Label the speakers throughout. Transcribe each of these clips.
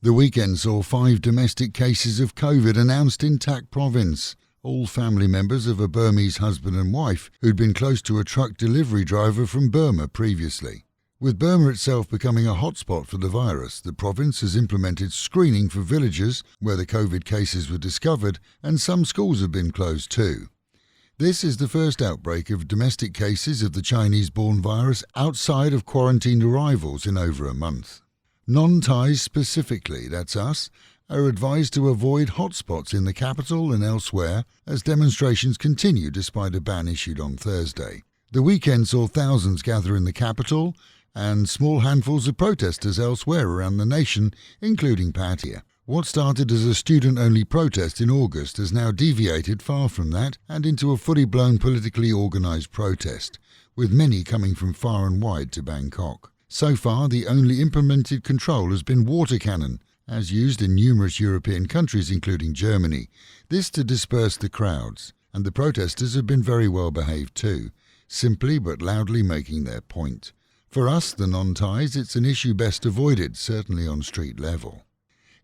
Speaker 1: The weekend saw 5 domestic cases of COVID announced in Tak province, all family members of a Burmese husband and wife who'd been close to a truck delivery driver from Burma previously. With Burma itself becoming a hotspot for the virus, the province has implemented screening for villages where the COVID cases were discovered, and some schools have been closed too. This is the first outbreak of domestic cases of the Chinese-born virus outside of quarantined arrivals in over a month. Non-Thais specifically, that's us, are advised to avoid hotspots in the capital and elsewhere as demonstrations continue despite a ban issued on Thursday. The weekend saw thousands gather in the capital and small handfuls of protesters elsewhere around the nation, including Pattaya. What started as a student-only protest in August has now deviated far from that and into a fully blown politically organised protest, with many coming from far and wide to Bangkok. So far, the only implemented control has been water cannon, as used in numerous European countries including Germany, this to disperse the crowds, and the protesters have been very well behaved too, simply but loudly making their point. For us, the non-Thais, it's an issue best avoided, certainly on street level.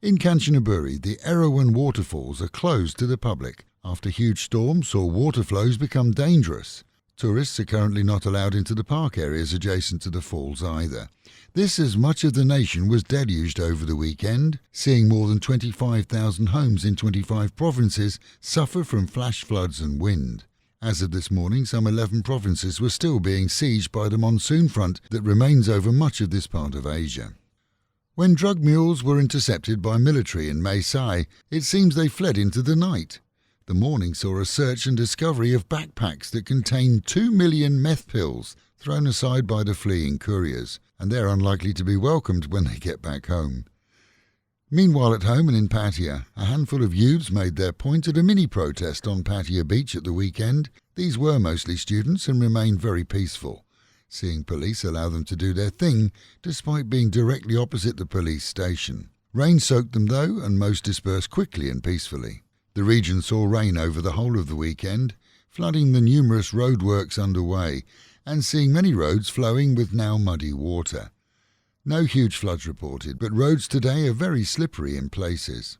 Speaker 1: In Kanchanaburi, the Erawan Waterfalls are closed to the public after huge storms saw water flows become dangerous. Tourists are currently not allowed into the park areas adjacent to the falls either. This as much of the nation was deluged over the weekend, seeing more than 25,000 homes in 25 provinces suffer from flash floods and wind. As of this morning, some 11 provinces were still being sieged by the monsoon front that remains over much of this part of Asia. When drug mules were intercepted by military in Mae Sai, it seems they fled into the night. The morning saw a search and discovery of backpacks that contained 2 million meth pills thrown aside by the fleeing couriers, and they're unlikely to be welcomed when they get back home. Meanwhile at home and in Pattaya, a handful of youths made their point at a mini-protest on Pattaya Beach at the weekend. These were mostly students and remained very peaceful, seeing police allow them to do their thing despite being directly opposite the police station. Rain soaked them though, and most dispersed quickly and peacefully. The region saw rain over the whole of the weekend, flooding the numerous roadworks underway and seeing many roads flowing with now muddy water. No huge floods reported, but roads today are very slippery in places.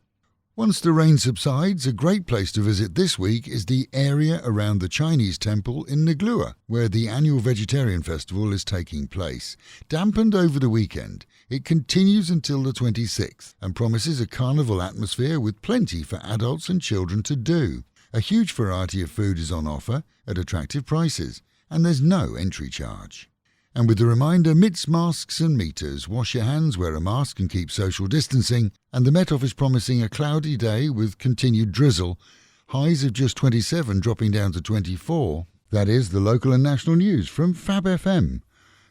Speaker 1: Once the rain subsides, a great place to visit this week is the area around the Chinese temple in Nuklua, where the annual vegetarian festival is taking place. Dampened over the weekend, it continues until the 26th and promises a carnival atmosphere with plenty for adults and children to do. A huge variety of food is on offer at attractive prices, and there's no entry charge. And with the reminder, amidst masks and meters, wash your hands, wear a mask and keep social distancing, and the Met Office promising a cloudy day with continued drizzle, highs of just 27 dropping down to 24. That is the local and national news from Fab FM.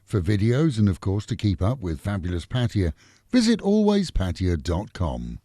Speaker 1: For videos and of course to keep up with Fabulous Pattaya, visit alwayspattaya.com.